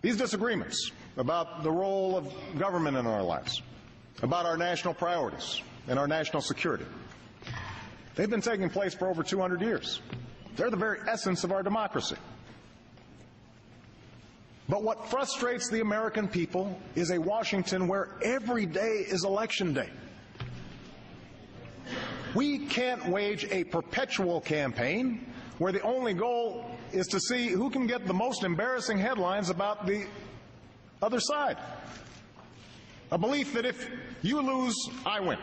These disagreements about the role of government in our lives, about our national priorities and our national security, they've been taking place for over 200 years. They're the very essence of our democracy. But what frustrates the American people is a Washington where every day is election day. We can't wage a perpetual campaign where the only goal is to see who can get the most embarrassing headlines about the other side. A belief that if you lose, I win.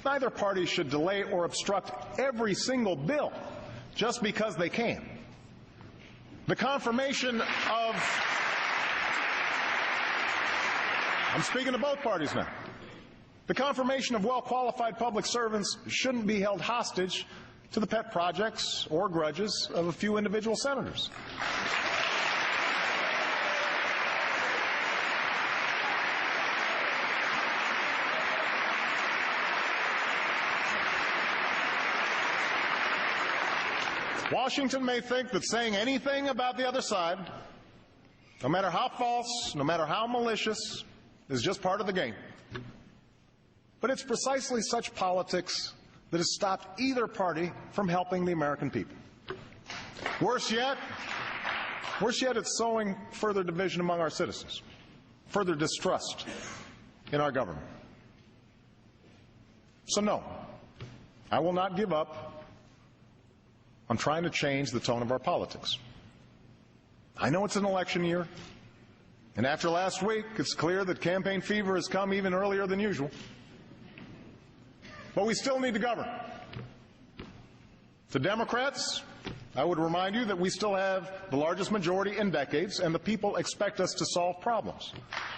Neither party should delay or obstruct every single bill just because they can. The confirmation of, I'm speaking to both parties now, the confirmation of well-qualified public servants shouldn't be held hostage to the pet projects or grudges of a few individual senators. Washington may think that saying anything about the other side, no matter how false, no matter how malicious, is just part of the game. But it's precisely such politics that has stopped either party from helping the American people. Worse yet, it's sowing further division among our citizens, further distrust in our government. So no, I will not give up on trying to change the tone of our politics. I know it's an election year, and after last week, it's clear that campaign fever has come even earlier than usual. But we still need to govern. To Democrats, I would remind you that we still have the largest majority in decades, and the people expect us to solve problems,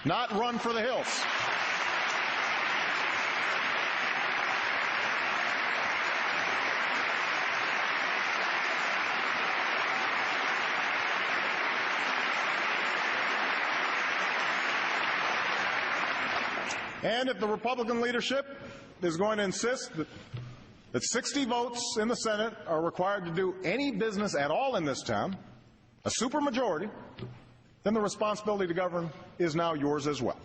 not run for the hills. And if the Republican leadership is going to insist that 60 votes in the Senate are required to do any business at all in this town, a supermajority, then the responsibility to govern is now yours as well.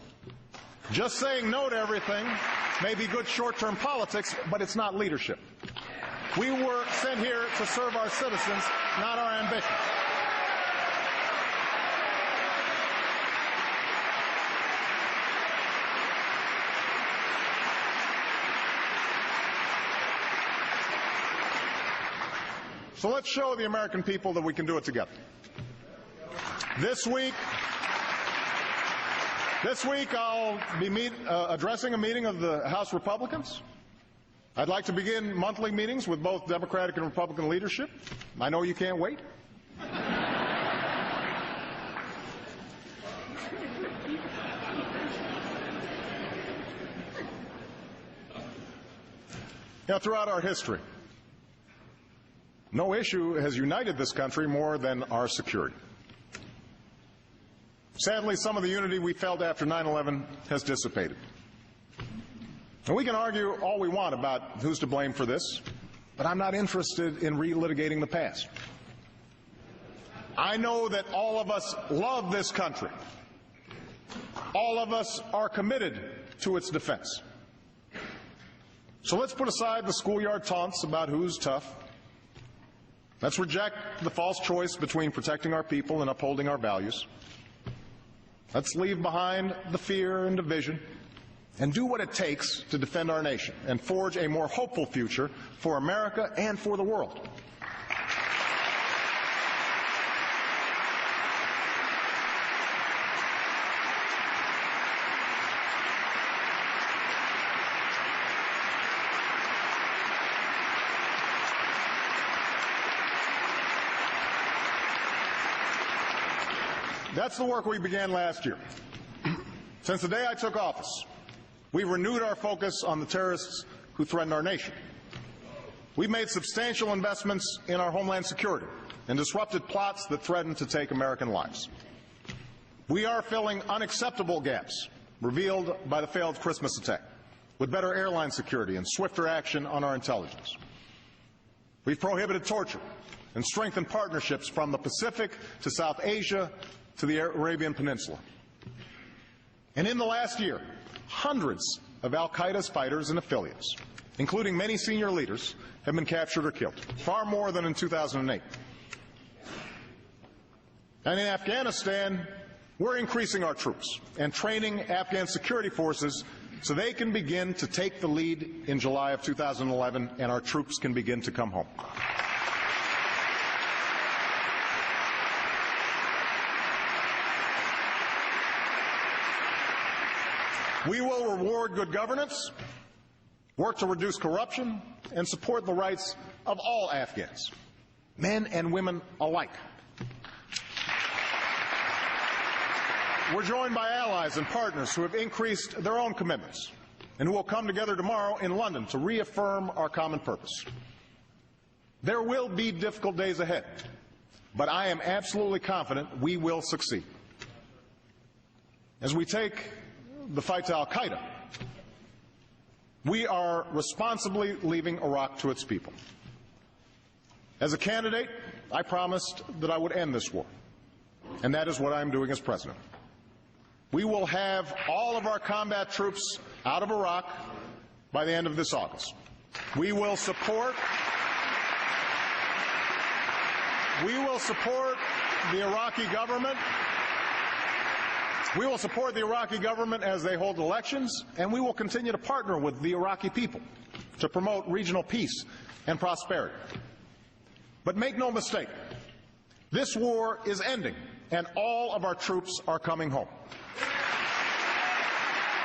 Just saying no to everything may be good short-term politics, but it's not leadership. We were sent here to serve our citizens, not our ambition. So let's show the American people that we can do it together. This week I'll be addressing a meeting of the House Republicans. I'd like to begin monthly meetings with both Democratic and Republican leadership. I know you can't wait. Now, throughout our history, no issue has united this country more than our security. Sadly, some of the unity we felt after 9/11 has dissipated. And we can argue all we want about who's to blame for this, but I'm not interested in relitigating the past. I know that all of us love this country. All of us are committed to its defense. So let's put aside the schoolyard taunts about who's tough. Let's reject the false choice between protecting our people and upholding our values. Let's leave behind the fear and division and do what it takes to defend our nation and forge a more hopeful future for America and for the world. That's the work we began last year. Since the day I took office, we've renewed our focus on the terrorists who threaten our nation. We've made substantial investments in our homeland security and disrupted plots that threaten to take American lives. We are filling unacceptable gaps revealed by the failed Christmas attack with better airline security and swifter action on our intelligence. We've prohibited torture and strengthen partnerships from the Pacific to South Asia to the Arabian Peninsula. And in the last year, hundreds of al-Qaeda's fighters and affiliates, including many senior leaders, have been captured or killed, far more than in 2008. And in Afghanistan, we're increasing our troops and training Afghan security forces so they can begin to take the lead in July of 2011 and our troops can begin to come home. We will reward good governance, work to reduce corruption, and support the rights of all Afghans, men and women alike. We're joined by allies and partners who have increased their own commitments and who will come together tomorrow in London to reaffirm our common purpose. There will be difficult days ahead, but I am absolutely confident we will succeed. As we take the fight to al-Qaeda, we are responsibly leaving Iraq to its people. As a candidate, I promised that I would end this war, and that is what I am doing as president. We will have all of our combat troops out of Iraq by the end of this August. We will support the Iraqi government. We will support the Iraqi government as they hold elections, and we will continue to partner with the Iraqi people to promote regional peace and prosperity. But make no mistake, this war is ending, and all of our troops are coming home.